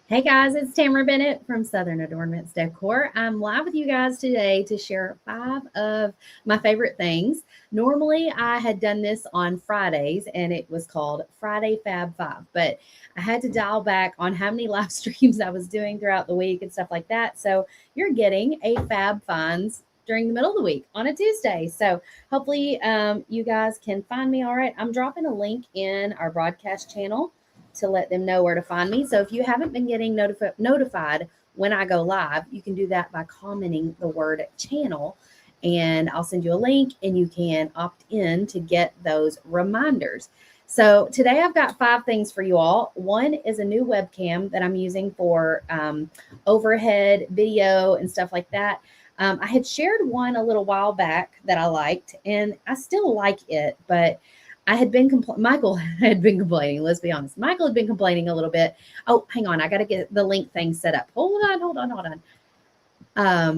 Hey guys, it's Tamara Bennett from Southern Adornments Decor. I'm live with you guys today to share 5 of my favorite things. Normally, I had done this on Fridays and it was called Friday Fab 5, but I had to dial back on how many live streams I was doing throughout the week and stuff like that. So you're getting a Fab Finds during the middle of the week on a Tuesday. So hopefully you guys can find me all right. I'm dropping a link in our broadcast channel to let them know where to find me. So if you haven't been getting notified when I go live, you can do that by commenting the word channel, and I'll send you a link and you can opt in to get those reminders. So today I've got 5 things for you all. One is a new webcam that I'm using for overhead video and stuff like that. I had shared one a little while back that I liked, and I still like it, but I had been Michael had been complaining. Let's be honest. Michael had been complaining a little bit. Oh, hang on. I got to get the link thing set up. Hold on. Let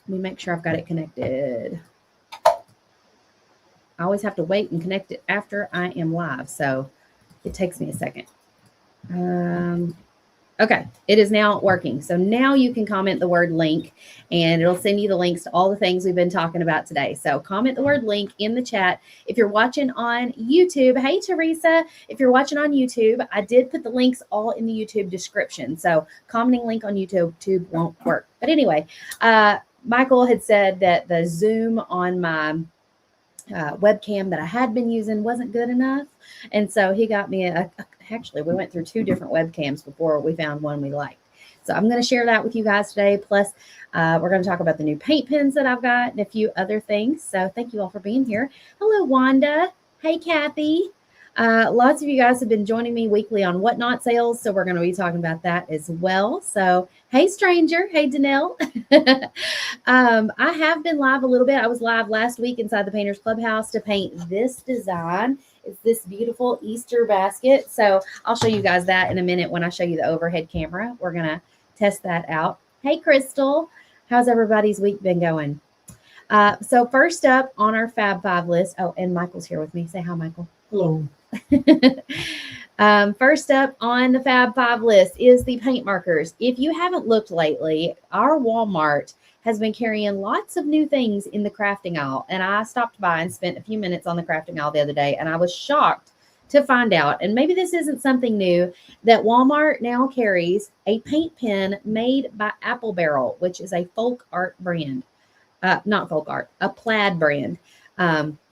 me make sure I've got it connected. I always have to wait and connect it after I am live, so it takes me a second. Okay, it is now working. So now you can comment the word link and it'll send you the links to all the things we've been talking about today. So comment the word link in the chat. If you're watching on YouTube, hey, Teresa, if you're watching on YouTube, I did put the links all in the YouTube description. So commenting link on YouTube won't work. But anyway, Michael had said that the zoom on my webcam that I had been using wasn't good enough. And so he got me actually, we went through 2 different webcams before we found one we liked. So I'm going to share that with you guys today. Plus, we're going to talk about the new paint pens that I've got and a few other things. So thank you all for being here. Hello, Wanda. Hey, Kathy. Lots of you guys have been joining me weekly on Whatnot sales. So we're going to be talking about that as well. So, hey, stranger. Hey, Danelle. I have been live a little bit. I was live last week inside the Painters Clubhouse to paint this design. It's this beautiful Easter basket. So I'll show you guys that in a minute when I show you the overhead camera. We're going to test that out. Hey, Crystal. How's everybody's week been going? So first up on our Fab 5 list. Oh, and Michael's here with me. Say hi, Michael. Hello. First up on the Fab 5 list is the paint markers. If you haven't looked lately, our Walmart has been carrying lots of new things in the crafting aisle. And I stopped by and spent a few minutes on the crafting aisle the other day, and I was shocked to find out, and maybe this isn't something new, that Walmart now carries a paint pen made by Apple Barrel, which is a folk art brand. Not folk art, a plaid brand.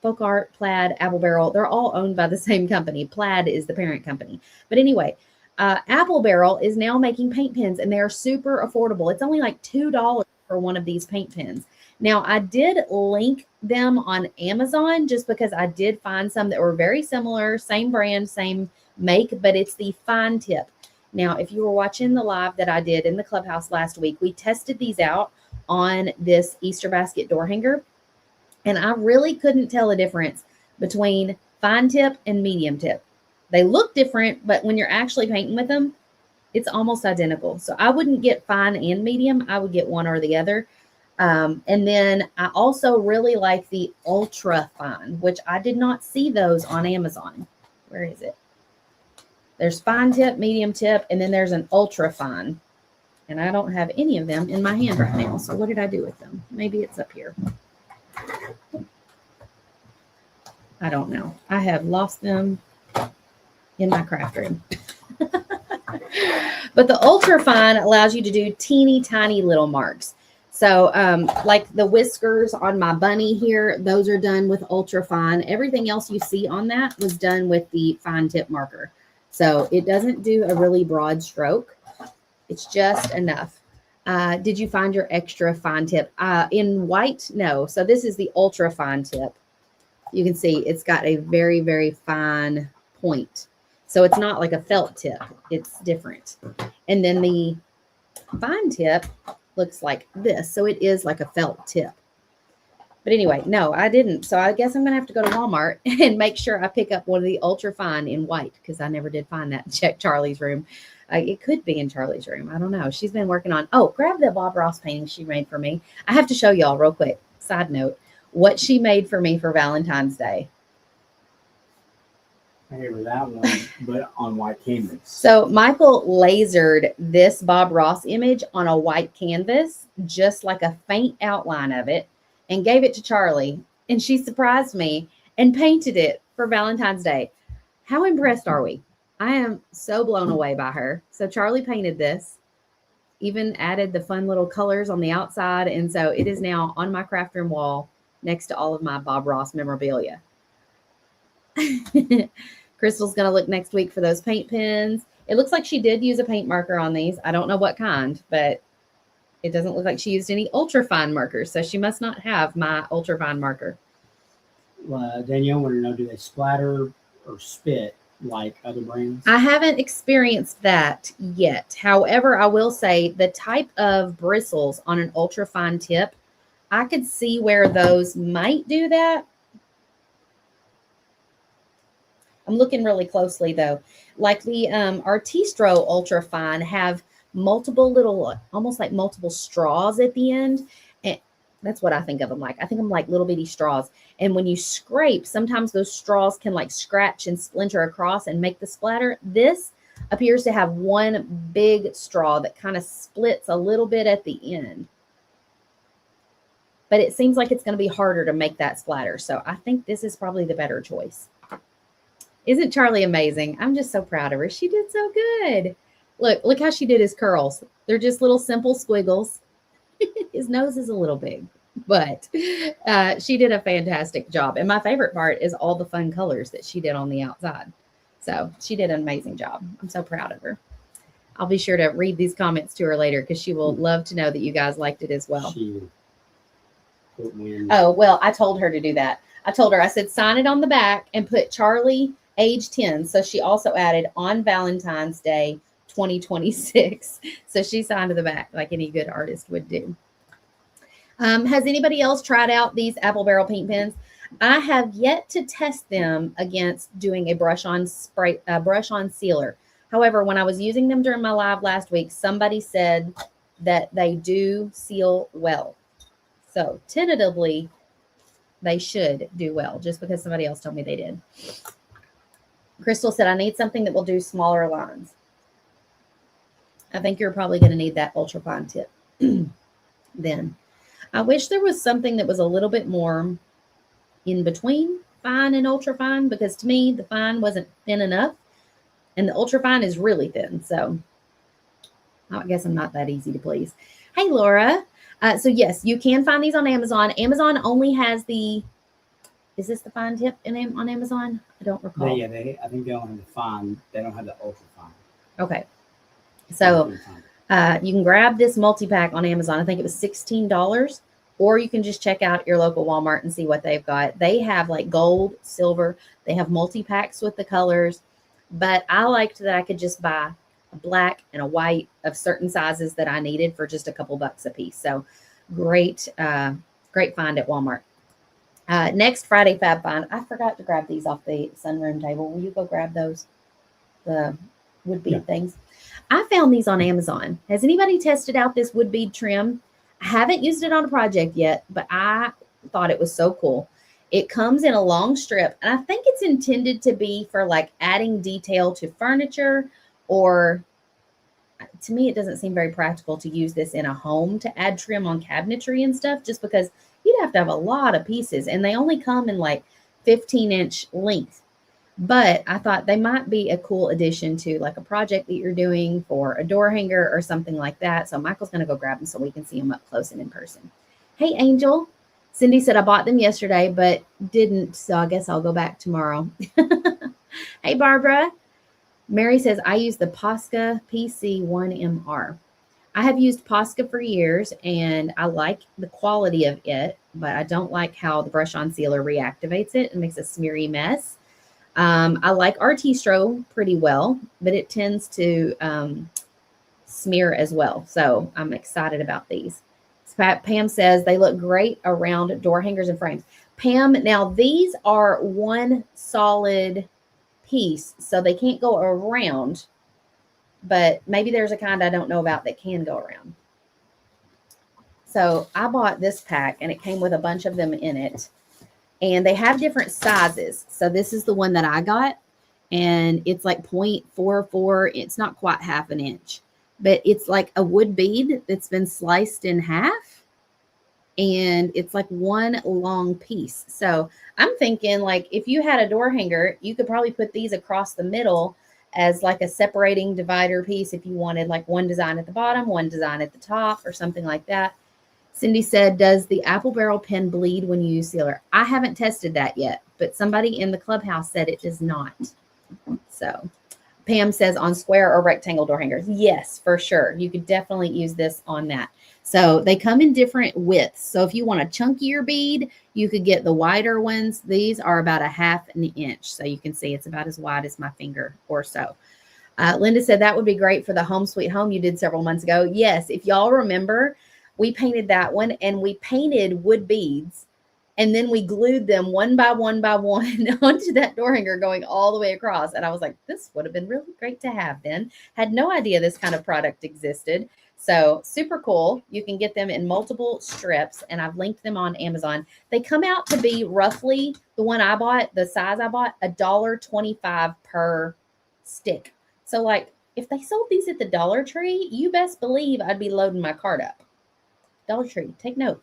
Folk art, plaid, Apple Barrel, they're all owned by the same company. Plaid is the parent company. But anyway, Apple Barrel is now making paint pens, and they're super affordable. It's only like $2 for one of these paint pens. Now, I did link them on Amazon just because I did find some that were very similar, same brand, same make, but it's the fine tip. Now, if you were watching the live that I did in the clubhouse last week, we tested these out on this Easter basket door hanger, and I really couldn't tell a difference between fine tip and medium tip. They look different, but when you're actually painting with them, it's almost identical. So I wouldn't get fine and medium. I would get one or the other. And then I also really like the ultra fine, which I did not see those on Amazon. Where is it? There's fine tip, medium tip, and then there's an ultra fine. And I don't have any of them in my hand right now. So what did I do with them? Maybe it's up here. I don't know. I have lost them in my craft room. But the ultra fine allows you to do teeny tiny little marks. So like the whiskers on my bunny here, those are done with ultra fine. Everything else you see on that was done with the fine tip marker. So it doesn't do a really broad stroke. It's just enough. Did you find your extra fine tip? In white? No. So this is the ultra fine tip. You can see it's got a very, very fine point. So it's not like a felt tip. It's different. And then the fine tip looks like this. So it is like a felt tip. But anyway, no, I didn't. So I guess I'm going to have to go to Walmart and make sure I pick up one of the ultra fine in white, because I never did find that. Check Charlie's room. It could be in Charlie's room. I don't know. She's been working on, grab the Bob Ross painting she made for me. I have to show y'all real quick. Side note, what she made for me for Valentine's Day. favor that one, but on white canvas. So Michael lasered this Bob Ross image on a white canvas, just like a faint outline of it, and gave it to Charlie. And she surprised me and painted it for Valentine's Day. How impressed are we? I am so blown away by her. So Charlie painted this, even added the fun little colors on the outside. And so it is now on my craft room wall next to all of my Bob Ross memorabilia. Crystal's going to look next week for those paint pens. It looks like she did use a paint marker on these. I don't know what kind, but it doesn't look like she used any ultra fine markers. So she must not have my ultra fine marker. Danielle wanted to know, do they splatter or spit like other brands? I haven't experienced that yet. However, I will say the type of bristles on an ultra fine tip, I could see where those might do that. I'm looking really closely though. Like the Artistro Ultra Fine have multiple little, almost like multiple straws at the end. And that's what I think of them like. I think I'm like little bitty straws. And when you scrape, sometimes those straws can like scratch and splinter across and make the splatter. This appears to have one big straw that kind of splits a little bit at the end. But it seems like it's going to be harder to make that splatter. So I think this is probably the better choice. Isn't Charlie amazing? I'm just so proud of her. She did so good. Look how she did his curls. They're just little simple squiggles. His nose is a little big, but she did a fantastic job. And my favorite part is all the fun colors that she did on the outside. So she did an amazing job. I'm so proud of her. I'll be sure to read these comments to her later because she will love to know that you guys liked it as well. Oh, well, I told her to do that. I told her, I said, sign it on the back and put Charlie age 10. So she also added on Valentine's Day 2026. So she signed to the back like any good artist would do. Has anybody else tried out these apple barrel paint pens? I have yet to test them against doing a brush on sealer. However, when I was using them during my live last week, somebody said that they do seal well. So tentatively, they should do well just because somebody else told me they did. Crystal said, I need something that will do smaller lines. I think you're probably going to need that ultra fine tip then. I wish there was something that was a little bit more in between fine and ultra fine, because to me, the fine wasn't thin enough and the ultra fine is really thin. So I guess I'm not that easy to please. Hey, Laura. So yes, you can find these on Amazon. Amazon only has the, is this the fine tip on Amazon? I don't recall. I think they only have the fine. They don't have the ultra fine. Okay. So you can grab this multi-pack on Amazon. I think it was $16, or you can just check out your local Walmart and see what they've got. They have like gold, silver. They have multi-packs with the colors, but I liked that I could just buy a black and a white of certain sizes that I needed for just a couple bucks a piece. So great, great find at Walmart. Next Friday Fab Find. I forgot to grab these off the sunroom table. Will you go grab those? The wood bead things. I found these on Amazon. Has anybody tested out this wood bead trim? I haven't used it on a project yet, but I thought it was so cool. It comes in a long strip, and I think it's intended to be for like adding detail to furniture, or to me, it doesn't seem very practical to use this in a home to add trim on cabinetry and stuff, just because you'd have to have a lot of pieces, and they only come in like 15-inch length. But I thought they might be a cool addition to like a project that you're doing for a door hanger or something like that. So Michael's going to go grab them so we can see them up close and in person. Hey, Angel. Cindy said I bought them yesterday, but didn't. So I guess I'll go back tomorrow. Hey, Barbara. Mary says, I use the Posca PC1MR. I have used Posca for years, and I like the quality of it, but I don't like how the brush-on sealer reactivates it and makes a smeary mess. I like Artistro pretty well, but it tends to smear as well. So I'm excited about these. Pam says they look great around door hangers and frames. Pam, now these are one solid piece, so they can't go around, but maybe there's a kind I don't know about that can go around. So I bought this pack, and it came with a bunch of them in it. And they have different sizes. So this is the one that I got. and it's like 0.44. It's not quite half an inch, but it's like a wood bead that's been sliced in half, and it's like one long piece. So I'm thinking, like, if you had a door hanger, you could probably put these across the middle as like a separating divider piece if you wanted like one design at the bottom, one design at the top, or something like that. Cindy said, does the apple barrel pen bleed when you use sealer? I haven't tested that yet, but somebody in the clubhouse said it does not. So Pam says on square or rectangle door hangers. Yes, for sure. You could definitely use this on that. So they come in different widths. So if you want a chunkier bead, you could get the wider ones. These are about a half an inch. So you can see it's about as wide as my finger or so. Linda said that would be great for the Home Sweet Home you did several months ago. Yes, if y'all remember, we painted that one, and we painted wood beads, and then we glued them one by one onto that door hanger going all the way across. And I was like, this would have been really great to have then. Had no idea this kind of product existed. So super cool. You can get them in multiple strips, and I've linked them on Amazon. They come out to be roughly, the one I bought, the size I bought, $1.25 per stick. So like if they sold these at the Dollar Tree, you best believe I'd be loading my cart up. Dollar Tree, take note.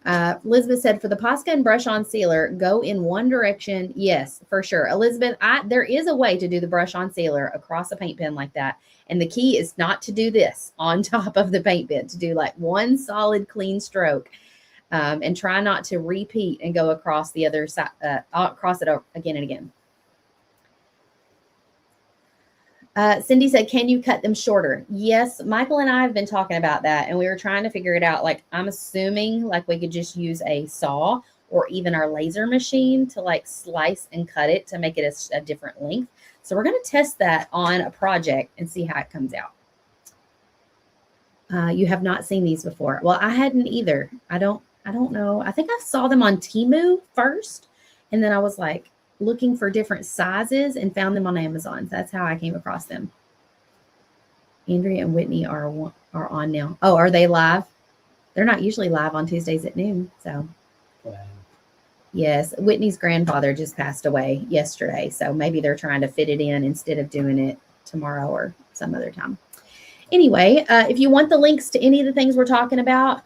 Elizabeth said, for the Posca and brush-on sealer, go in one direction. Yes, for sure. Elizabeth, there is a way to do the brush-on sealer across a paint pen like that. And the key is not to do this on top of the paint pen, to do like one solid clean stroke, and try not to repeat and go across the other side, across it again and again. Cindy said, can you cut them shorter? Yes, Michael and I have been talking about that, and we were trying to figure it out. Like, I'm assuming like we could just use a saw or even our laser machine to like slice and cut it to make it a different length. So we're going to test that on a project and see how it comes out. You have not seen these before. Well, I hadn't either. I don't know. I think I saw them on Temu first, and then I was like, looking for different sizes and found them on Amazon. So that's how I came across them. Andrea and Whitney are on now. Oh, are they live? They're not usually live on Tuesdays at noon. So yes, Whitney's grandfather just passed away yesterday. So maybe they're trying to fit it in instead of doing it tomorrow or some other time. Anyway, if you want the links to any of the things we're talking about,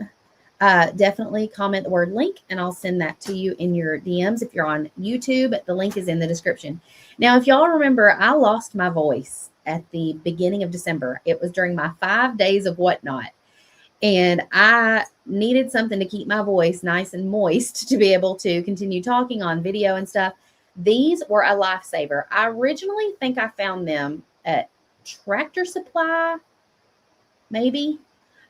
definitely comment the word link, and I'll send that to you in your DMs. If you're on YouTube, the link is in the description. Now, if y'all remember, I lost my voice at the beginning of December. It was during my 5 days of whatnot, and I needed something to keep my voice nice and moist to be able to continue talking on video and stuff. These were a lifesaver. I originally think I found them at Tractor Supply, maybe.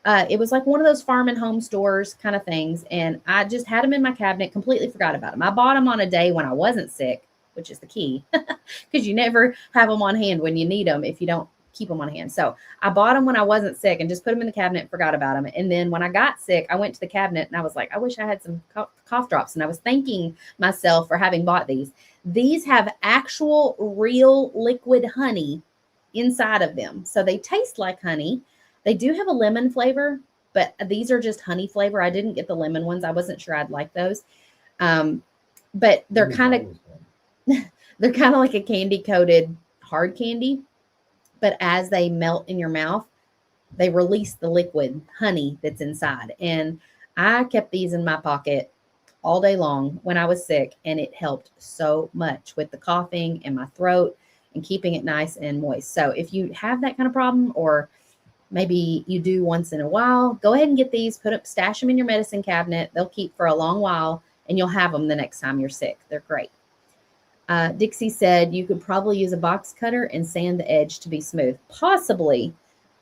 It was like one of those farm and home stores kind of things. And I just had them in my cabinet, completely forgot about them. I bought them on a day when I wasn't sick, which is the key, because you never have them on hand when you need them if you don't keep them on hand. So I bought them when I wasn't sick and just put them in the cabinet and forgot about them. And then when I got sick, I went to the cabinet and I was like, I wish I had some cough drops. And I was thanking myself for having bought these. These have actual real liquid honey inside of them. So they taste like honey. They do have a lemon flavor, but these are just honey flavor. I didn't get the lemon ones. I wasn't sure I'd like those. But they're kind of like a candy coated hard candy. But as they melt in your mouth, they release the liquid honey that's inside. And I kept these in my pocket all day long when I was sick, and it helped so much with the coughing and my throat and keeping it nice and moist. So if you have that kind of problem, or maybe you do once in a while, go ahead and get these, stash them in your medicine cabinet. They'll keep for a long while, and you'll have them the next time you're sick. They're great. Dixie said you could probably use a box cutter and sand the edge to be smooth. Possibly.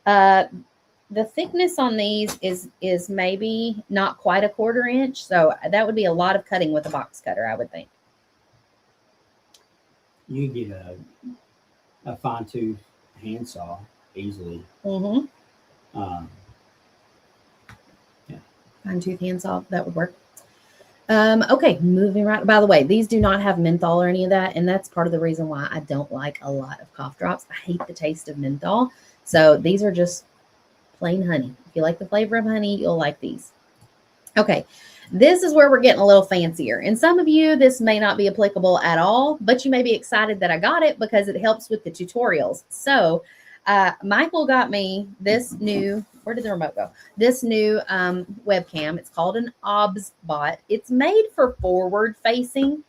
The thickness on these is maybe not quite a 1/4 inch. So that would be a lot of cutting with a box cutter, I would think. You can get a fine tooth handsaw easily. Mm-hmm. Yeah. Fine tooth handsaw, that would work. Okay, moving right. By the way, these do not have menthol or any of that, and that's part of the reason why I don't like a lot of cough drops. I hate the taste of menthol. So these are just plain honey. If you like the flavor of honey, you'll like these. Okay, This is where we're getting a little fancier. And some of you, this may not be applicable at all, but you may be excited that I got it because it helps with the tutorials. So Michael got me this new, where did the remote go? This new webcam. It's called an OBSBot. It's made for forward facing.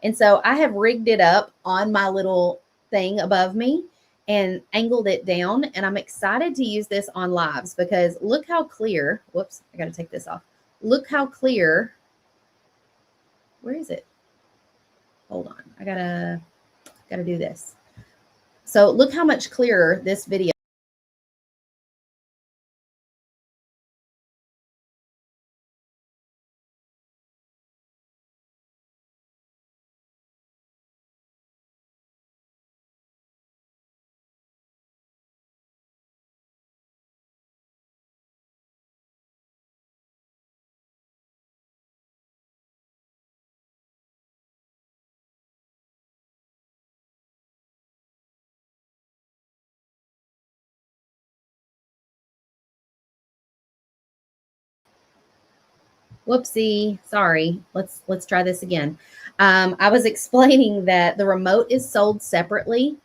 And so I have rigged it up on my little thing above me and angled it down. And I'm excited to use this on lives because look how clear, whoops, I got to take this off. Look how clear, where is it? Hold on, I gotta do this. So look how much clearer this video. Whoopsie, sorry. Let's try this again. I was explaining that the remote is sold separately.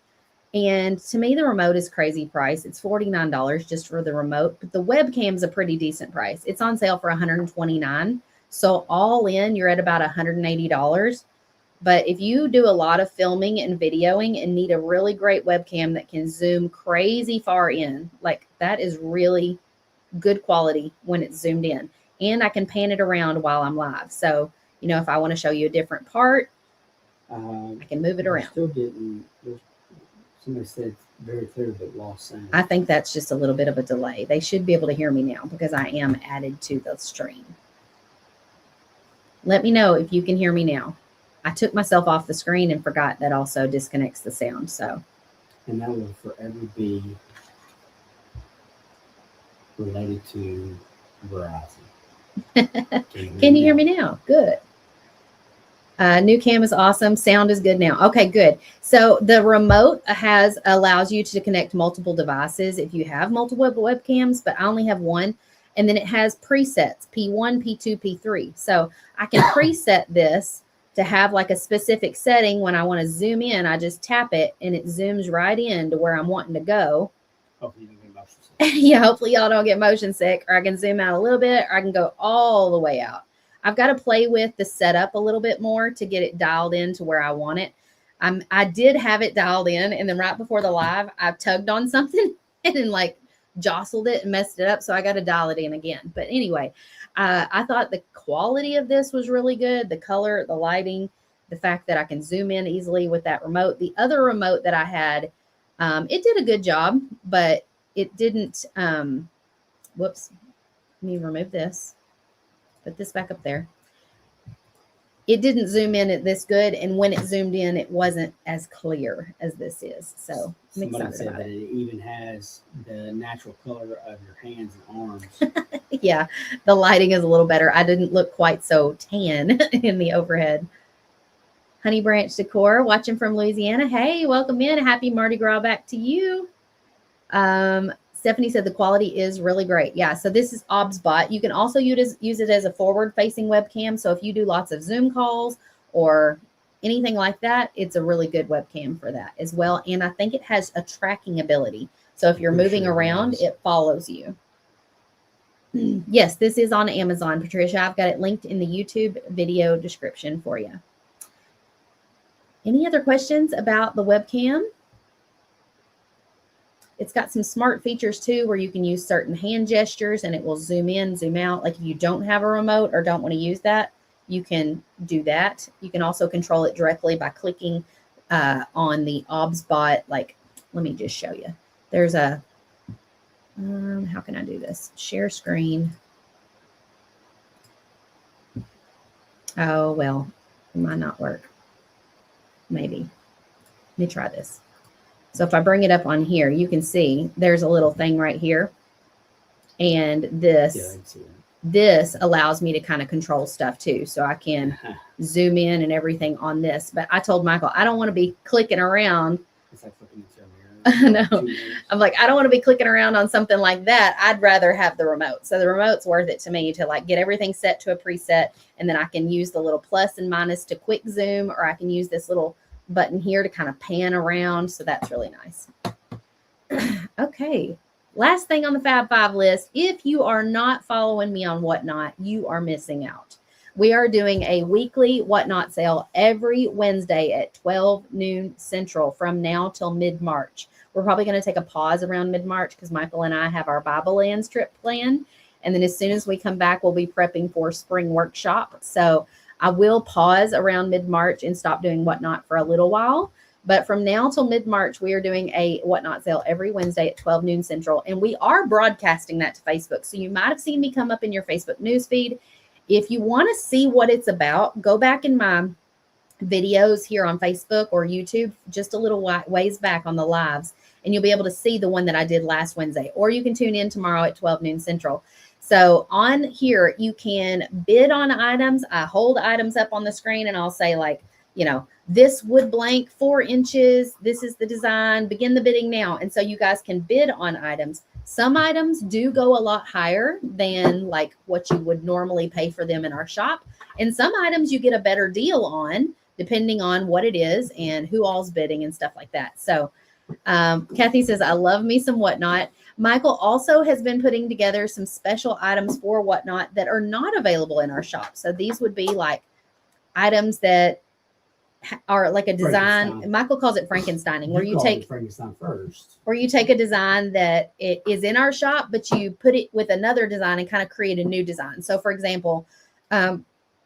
And to me, the remote is crazy price. It's $49 just for the remote, but the webcam's a pretty decent price. It's on sale for $129. So all in, you're at about $180. But if you do a lot of filming and videoing and need a really great webcam that can zoom crazy far in, like that is really good quality when it's zoomed in. And I can pan it around while I'm live. So, you know, if I want to show you a different part, I can move it around. Still getting, somebody said very clear but lost sound. I think that's just a little bit of a delay. They should be able to hear me now because I am added to the stream. Let me know if you can hear me now. I took myself off the screen and forgot that also disconnects the sound. So, and that will forever be related to Verizon. Can you hear me now? Good. New cam is awesome. Sound is good now. Okay, good. So the remote allows you to connect multiple devices if you have multiple webcams, but I only have one. And then it has presets, P1, P2, P3. So I can preset this to have like a specific setting. When I want to zoom in, I just tap it and it zooms right in to where I'm wanting to go. Hopefully you don't get motion sick. Yeah, hopefully y'all don't get motion sick, or I can zoom out a little bit, or I can go all the way out. I've got to play with the setup a little bit more to get it dialed in to where I want it. I did have it dialed in, and then right before the live, I tugged on something and then like jostled it and messed it up. So I got to dial it in again. But anyway, I thought the quality of this was really good. The color, the lighting, the fact that I can zoom in easily with that remote. The other remote that I had, it did a good job, but it didn't, whoops, let me remove this, put this back up there. It didn't zoom in at this good. And when it zoomed in, it wasn't as clear as this is. So I'm Somebody excited said about that it. it even has the natural color of your hands and arms. Yeah, the lighting is a little better. I didn't look quite so tan in the overhead. Honey Branch Decor, watching from Louisiana. Hey, welcome in. Happy Mardi Gras back to you. Stephanie said the quality is really great. Yeah, so this is OBSBot. You can also use it as a forward-facing webcam. So if you do lots of Zoom calls or anything like that, it's a really good webcam for that as well. And I think it has a tracking ability. So if you're moving around, it follows you. Yes, this is on Amazon, Patricia. I've got it linked in the YouTube video description for you. Any other questions about the webcam? It's got some smart features too, where you can use certain hand gestures and it will zoom in, zoom out. Like if you don't have a remote or don't want to use that, you can do that. You can also control it directly by clicking on the OBSBot. Like, let me just show you. There's a, how can I do this? Share screen. Oh, well, it might not work. Maybe. Let me try this. So if I bring it up on here, you can see there's a little thing right here. And this allows me to kind of control stuff too. So I can zoom in and everything on this. But I told Michael, I don't want to be clicking around. It's like flipping into a mirror. No. 2 minutes. I'm like, I don't want to be clicking around on something like that. I'd rather have the remote. So the remote's worth it to me to like get everything set to a preset, and then I can use the little plus and minus to quick zoom, or I can use this little button here to kind of pan around. So that's really nice. Okay. Last thing on the Fab Five list, if you are not following me on Whatnot, you are missing out. We are doing a weekly Whatnot sale every Wednesday at 12 noon Central from now till mid-March. We're probably going to take a pause around mid-March because Michael and I have our Bible Lands trip planned. And then as soon as we come back, we'll be prepping for spring workshop. So I will pause around mid-March and stop doing Whatnot for a little while. But from now till mid-March, we are doing a Whatnot sale every Wednesday at 12 noon Central. And we are broadcasting that to Facebook. So you might have seen me come up in your Facebook newsfeed. If you want to see what it's about, go back in my videos here on Facebook or YouTube, just a little ways back on the lives, and you'll be able to see the one that I did last Wednesday. Or you can tune in tomorrow at 12 noon Central. So on here, you can bid on items. I hold items up on the screen and I'll say like, you know, this wood blank 4 inches. This is the design. Begin the bidding now. And so you guys can bid on items. Some items do go a lot higher than like what you would normally pay for them in our shop. And some items you get a better deal on depending on what it is and who all's bidding and stuff like that. So Kathy says, I love me some Whatnot. Michael also has been putting together some special items for Whatnot that are not available in our shop. So these would be like items that are like a design. Michael calls it Frankensteining, where you take Frankenstein first, where you take a design that it is in our shop, but you put it with another design and kind of create a new design. So for example,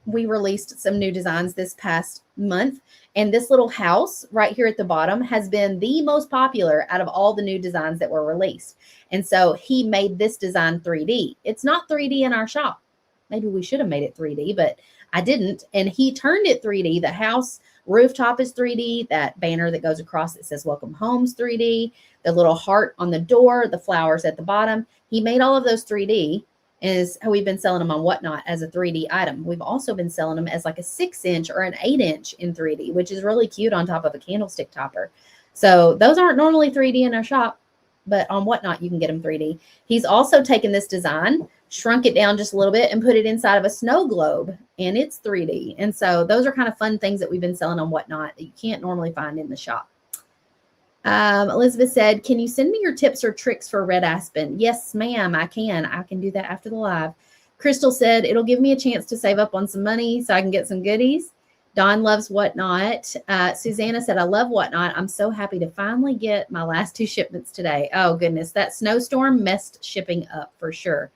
we released some new designs this past month, and this little house right here at the bottom has been the most popular out of all the new designs that were released. And so he made this design 3D. It's not 3D in our shop. Maybe we should have made it 3D, but I didn't. And he turned it 3D. The house rooftop is 3D. That banner that goes across that says Welcome Home's 3D. The little heart on the door, the flowers at the bottom. He made all of those 3D. Is how we've been selling them on Whatnot as a 3D item. We've also been selling them as like a 6-inch or an 8-inch in 3D, which is really cute on top of a candlestick topper. So those aren't normally 3D in our shop, but on Whatnot, you can get them 3D. He's also taken this design, shrunk it down just a little bit and put it inside of a snow globe, and it's 3D. And so those are kind of fun things that we've been selling on Whatnot that you can't normally find in the shop. Elizabeth said, can you send me your tips or tricks for red aspen? Yes, ma'am, I can. I can do that after the live. Crystal said, it'll give me a chance to save up on some money so I can get some goodies. Dawn loves Whatnot. Susanna said, I love Whatnot. I'm so happy to finally get my last 2 shipments today. Oh, goodness. That snowstorm messed shipping up for sure.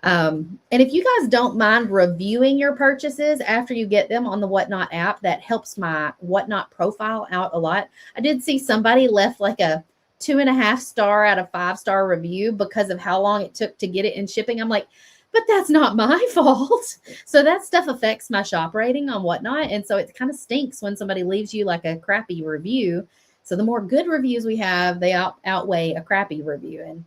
And if you guys don't mind reviewing your purchases after you get them on the Whatnot app, that helps my Whatnot profile out a lot. I did see somebody left like a 2.5 star out of 5-star review because of how long it took to get it in shipping. I'm like, but that's not my fault. So that stuff affects my shop rating on Whatnot. And so it kind of stinks when somebody leaves you like a crappy review. So the more good reviews we have, they outweigh a crappy review. And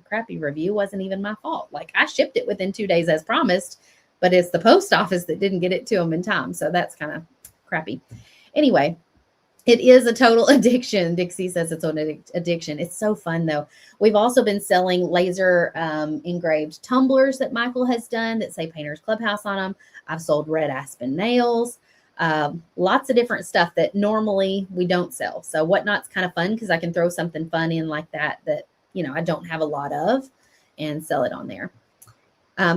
crappy review wasn't even my fault. Like I shipped it within 2 days as promised, but it's the post office that didn't get it to them in time. So that's kind of crappy. Anyway, it is a total addiction. Dixie says it's an addiction. It's so fun though. We've also been selling laser engraved tumblers that Michael has done that say Painter's Clubhouse on them. I've sold red aspen nails, lots of different stuff that normally we don't sell. So Whatnot's kind of fun because I can throw something fun in like that you know, I don't have a lot of and sell it on there.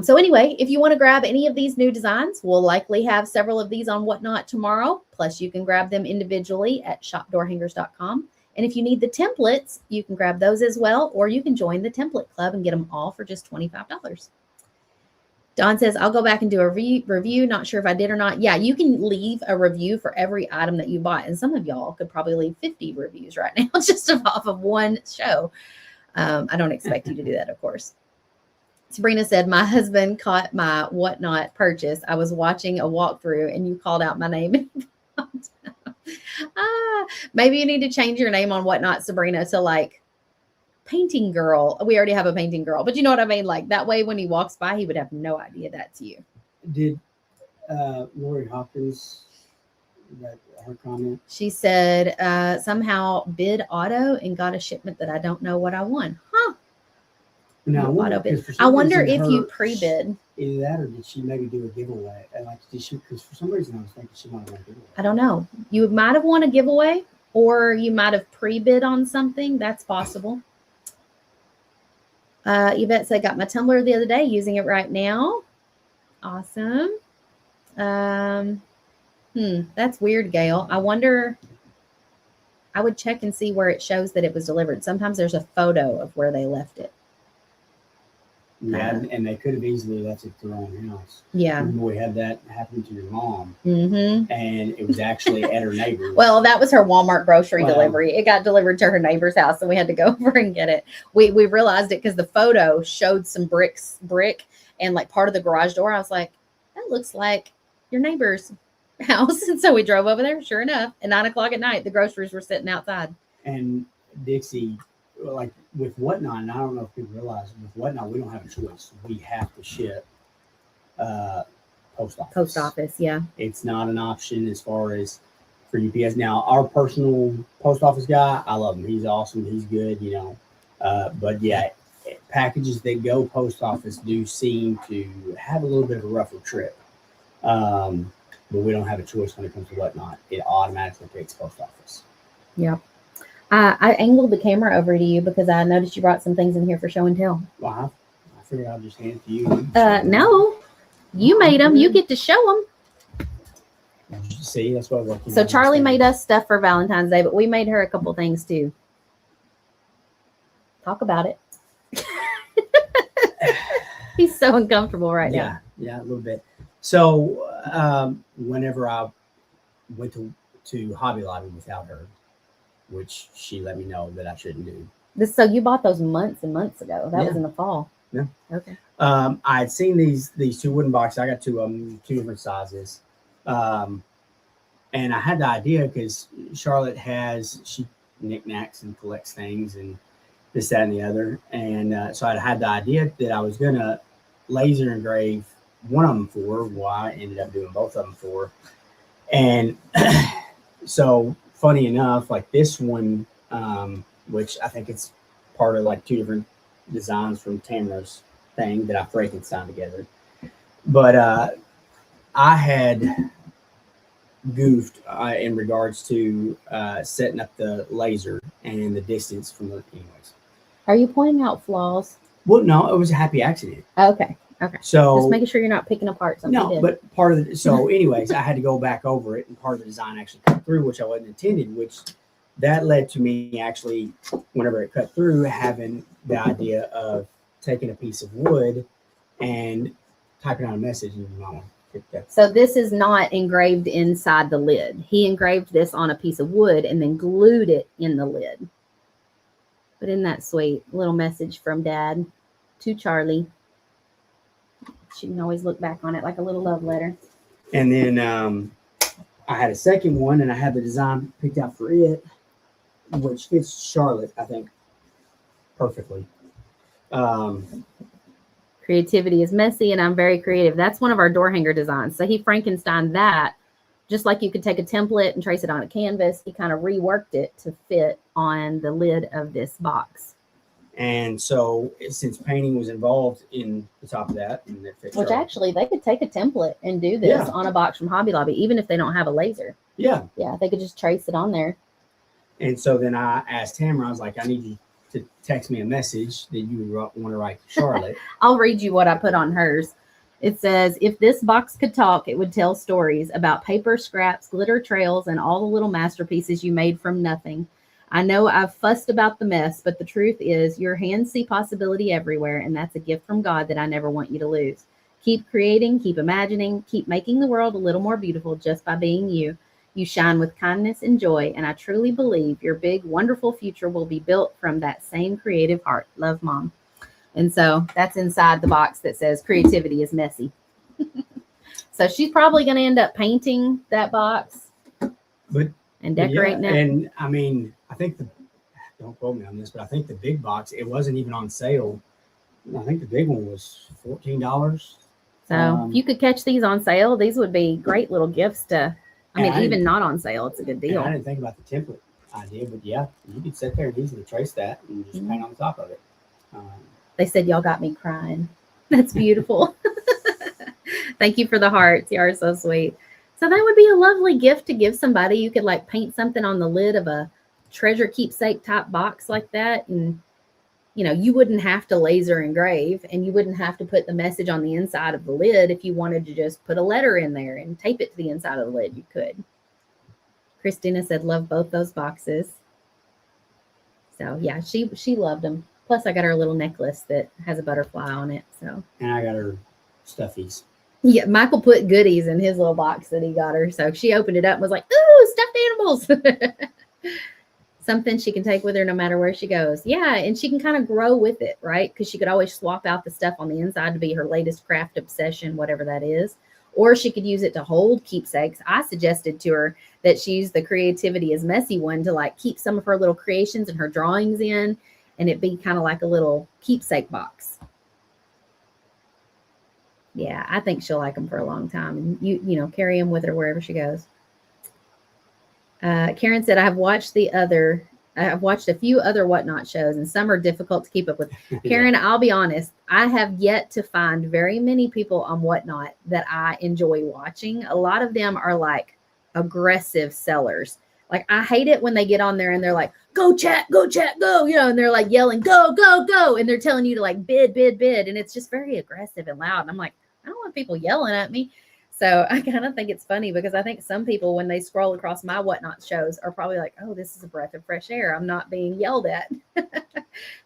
So anyway, if you want to grab any of these new designs, we'll likely have several of these on Whatnot tomorrow. Plus you can grab them individually at shopdoorhangers.com. And if you need the templates, you can grab those as well, or you can join the template club and get them all for just $25. Don says, I'll go back and do a review. Not sure if I did or not. Yeah, you can leave a review for every item that you bought. And some of y'all could probably leave 50 reviews right now just off of one show. I don't expect you to do that, of course. Sabrina said, my husband caught my Whatnot purchase. I was watching a walkthrough and you called out my name. Maybe you need to change your name on Whatnot, Sabrina, to like painting girl. We already have a painting girl, but you know what I mean? Like that way when he walks by, he would have no idea that's you. Did Lori Hopkins that her comment? She said, somehow bid auto and got a shipment that I don't know what I won. Huh. Now, I wonder, Auto bid. 'cause for I some wonder reason if you her- pre-bid. Either that or did she maybe do a giveaway? Like, did she? Because for some reason I was thinking she might have won a giveaway. I don't know. You might have won a giveaway or you might have pre-bid on something. That's possible. Yvette said, got my Tumblr the other day, using it right now. Awesome. That's weird, Gail. I wonder, I would check and see where it shows that it was delivered. Sometimes there's a photo of where they left it. Yeah, and they could have easily left it to their own house. Yeah. Remember we had that happen to your mom, Mm-hmm. and it was actually at her neighbor's. Well, that was her Walmart grocery Well, delivery. It got delivered to her neighbor's house, and we had to go over and get it. We realized it because the photo showed some brick, and like part of the garage door. I was like, that looks like your neighbor's house. And so we drove over there. Sure enough, at 9 o'clock at night, the groceries were sitting outside. And Dixie, like with Whatnot, and I don't know if people realize, with Whatnot, we don't have a choice. We have to ship post office. Post office, yeah. It's not an option as far as for UPS. Now, our personal post office guy, I love him. He's awesome. He's good, you know. But yeah, packages that go post office do seem to have a little bit of a rougher trip. But we don't have a choice when it comes to Whatnot. It automatically takes post office. Yep. I angled the camera over to you because I noticed you brought some things in here for show and tell. Well, I figured I'll just hand it to you. No, you made them. You get to show them. See, that's what I was. So Charlie made us stuff for Valentine's Day, but we made her a couple things too. Talk about it. He's so uncomfortable right now. Yeah, a little bit. So whenever I went to Hobby Lobby without her, which she let me know that I shouldn't do. So you bought those months and months ago. That was in the fall. Yeah. Okay. I had seen these two wooden boxes. I got two of them, two different sizes. And I had the idea because Charlotte she knickknacks and collects things and this, that, and the other. And so I had the idea that I was going to laser engrave one of them for her. Well, I ended up doing both of them for her. And so funny enough, like this one, which I think it's part of like two different designs from Tamara's thing that I Frankenstein together. But I had goofed in regards to setting up the laser and the distance from the anyways. Are you pointing out flaws? Well, no, it was a happy accident. Okay. So just making sure you're not picking apart something. No, but part of so anyways, I had to go back over it, and part of the design actually cut through, which I wasn't intended, which that led to me actually, whenever it cut through, having the idea of taking a piece of wood and typing out a message in your mama. So this is not engraved inside the lid. He engraved this on a piece of wood and then glued it in the lid. But isn't that sweet? Little message from Dad to Charlie. She can always look back on it like a little love letter. And then I had a second one, and I had the design picked out for it, which fits Charlotte, I think, perfectly. Creativity is messy, and I'm very creative. That's one of our door hanger designs. So he Frankensteined that, just like you could take a template and trace it on a canvas. He kind of reworked it to fit on the lid of this box. And so, since painting was involved in the top of that, and it fits which Charlotte. Actually they could take a template and do this on a box from Hobby Lobby, even if they don't have a laser. Yeah, they could just trace it on there. And so then I asked Tamara, I was like, I need you to text me a message that you would want to write to Charlotte. I'll read you what I put on hers. It says, if this box could talk, it would tell stories about paper scraps, glitter trails, and all the little masterpieces you made from nothing. I know I've fussed about the mess, but the truth is your hands see possibility everywhere, and that's a gift from God that I never want you to lose. Keep creating, keep imagining, keep making the world a little more beautiful just by being you. You shine with kindness and joy, and I truly believe your big, wonderful future will be built from that same creative heart. Love, Mom. And so that's inside the box that says creativity is messy. So she's probably going to end up painting that box and decorating it. And I mean, I think don't quote me on this, but I think the big box, it wasn't even on sale. I think the big one was $14. So if you could catch these on sale, these would be great little gifts to I mean, even not on sale, it's a good deal. I didn't think about the template idea, but yeah, you could sit there and easily trace that and just paint on the top of it. They said y'all got me crying. That's beautiful. Thank you for the hearts. You are so sweet. So that would be a lovely gift to give somebody. You could like paint something on the lid of a treasure keepsake type box like that. And, you know, you wouldn't have to laser engrave and you wouldn't have to put the message on the inside of the lid. If you wanted to just put a letter in there and tape it to the inside of the lid, you could. Christina said, love both those boxes. So yeah, she loved them. Plus I got her a little necklace that has a butterfly on it. So, and I got her stuffies. Yeah, Michael put goodies in his little box that he got her. So she opened it up and was like, ooh, stuffed animals. Something she can take with her no matter where she goes. Yeah, and she can kind of grow with it, right? Because she could always swap out the stuff on the inside to be her latest craft obsession, whatever that is. Or she could use it to hold keepsakes. I suggested to her that she use the creativity as messy one to like keep some of her little creations and her drawings in, and it be kind of like a little keepsake box. Yeah, I think she'll like them for a long time, and you know, carry them with her wherever she goes. Karen said, I've watched a few other Whatnot shows, and some are difficult to keep up with. Karen, I'll be honest, I have yet to find very many people on Whatnot that I enjoy watching. A lot of them are like aggressive sellers. Like, I hate it when they get on there and they're like, go chat, go, you know, and they're like yelling, go, go, go. And they're telling you to like bid. And it's just very aggressive and loud. And I'm like, I don't want people yelling at me. So I kind of think it's funny because I think some people, when they scroll across my Whatnot shows, are probably like, oh, this is a breath of fresh air. I'm not being yelled at.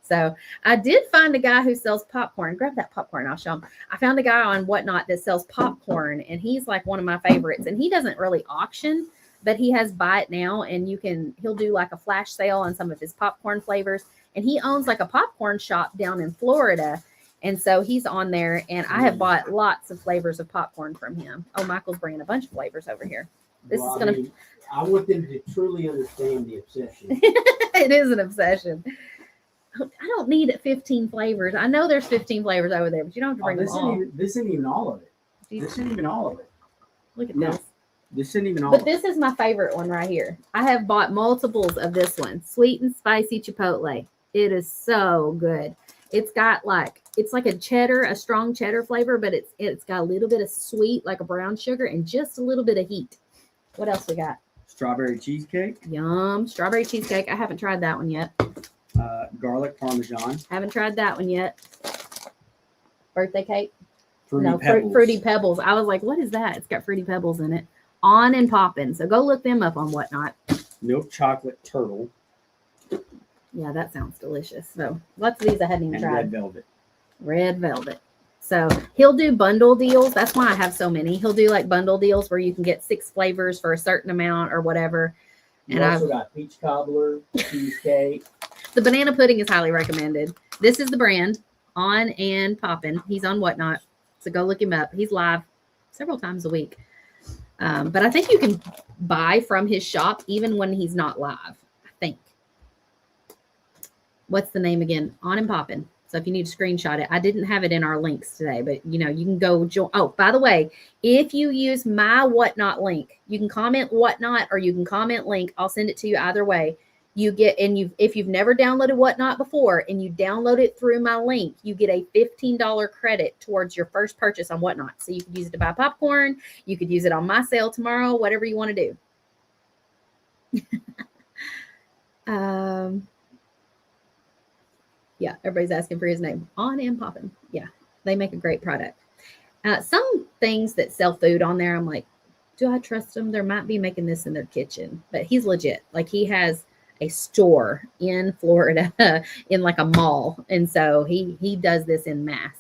So I did find a guy who sells popcorn. Grab that popcorn. I'll show him. I found a guy on Whatnot that sells popcorn, and he's like one of my favorites. And he doesn't really auction, but he has buy it now, and he'll do like a flash sale on some of his popcorn flavors. And he owns like a popcorn shop down in Florida. And so he's on there, and I have bought lots of flavors of popcorn from him. Oh, Michael's bringing a bunch of flavors over here. I want them to truly understand the obsession. It is an obsession. I don't need 15 flavors. I know there's 15 flavors over there, but you don't have to bring them all. This isn't even all of it. This isn't even all of it. Look at this. This isn't even all. But this is my favorite one right here. I have bought multiples of this one. Sweet and spicy chipotle. It is so good. It's got like, it's like a strong cheddar flavor, but it's got a little bit of sweet, like a brown sugar, and just a little bit of heat. What else we got? Strawberry cheesecake. Yum. Strawberry cheesecake. I haven't tried that one yet. Garlic parmesan. Haven't tried that one yet. Birthday cake. Pebbles. Fruity Pebbles. I was like, what is that? It's got Fruity Pebbles in it. On and poppin'. So go look them up on Whatnot. Milk chocolate turtle. Yeah, that sounds delicious. So lots of these I hadn't even tried. Red velvet. Red velvet. So he'll do bundle deals. That's why I have so many. He'll do like bundle deals where you can get 6 flavors for a certain amount or whatever. You also got peach cobbler, cheesecake. The banana pudding is highly recommended. This is the brand, On and Poppin'. He's on Whatnot. So go look him up. He's live several times a week. But I think you can buy from his shop even when he's not live, I think. What's the name again? On and Poppin'. So if you need to screenshot it, I didn't have it in our links today, but you know, you can go join. Oh, by the way, if you use my Whatnot link, you can comment Whatnot or you can comment link. I'll send it to you either way. You get, and if you've never downloaded Whatnot before and you download it through my link, you get a $15 credit towards your first purchase on Whatnot. So you could use it to buy popcorn. You could use it on my sale tomorrow, whatever you want to do. Yeah, everybody's asking for his name. On and Poppin'. Yeah, they make a great product. Some things that sell food on there, I'm like, do I trust them? They might be making this in their kitchen, but he's legit. Like, he has a store in Florida in like a mall, and so he does this in mass.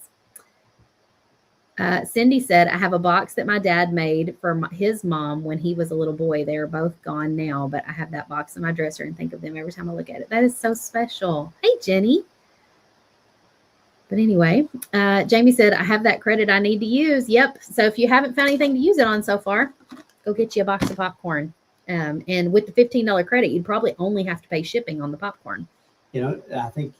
Cindy said, I have a box that my dad made for his mom when he was a little boy. They are both gone now, but I have that box in my dresser and think of them every time I look at it. That is so special. Hey, Jenny. But anyway, Jamie said, I have that credit I need to use. Yep. So if you haven't found anything to use it on so far, go get you a box of popcorn. And with the $15 credit, you'd probably only have to pay shipping on the popcorn. You know, I think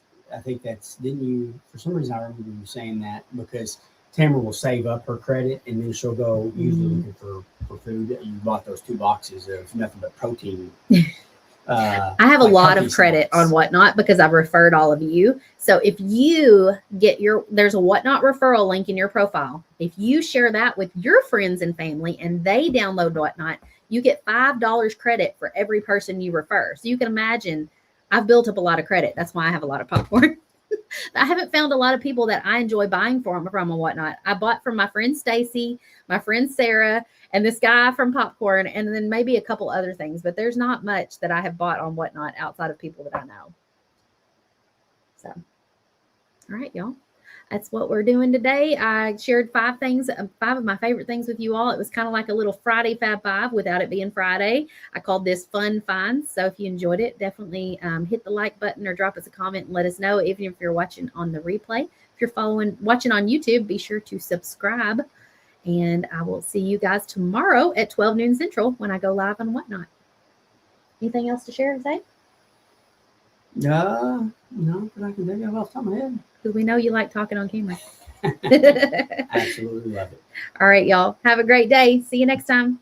that's, didn't you, for some reason I remember you saying that, because Tamara will save up her credit, and then she'll go usually looking for food. You bought those 2 boxes of nothing but protein. I have a lot of credit on Whatnot because I've referred all of you. So if you get there's a Whatnot referral link in your profile. If you share that with your friends and family and they download Whatnot, you get $5 credit for every person you refer. So you can imagine I've built up a lot of credit. That's why I have a lot of popcorn. I haven't found a lot of people that I enjoy buying from a Whatnot. I bought from my friend Stacy, my friend Sarah, and this guy from Popcorn, and then maybe a couple other things, but there's not much that I have bought on Whatnot outside of people that I know. So, all right, y'all. That's what we're doing today. I shared 5 of my favorite things with you all. It was kind of like a little Friday Fab Five without it being Friday. I called this Fun Finds. So if you enjoyed it, definitely hit the like button or drop us a comment and let us know. Even if you're watching on the replay, if you're watching on YouTube, be sure to subscribe. And I will see you guys tomorrow at 12 noon Central when I go live on Whatnot. Anything else to share or say? No, but I can think of off the top of my head. Because we know you like talking on camera. Absolutely love it. All right, y'all. Have a great day. See you next time.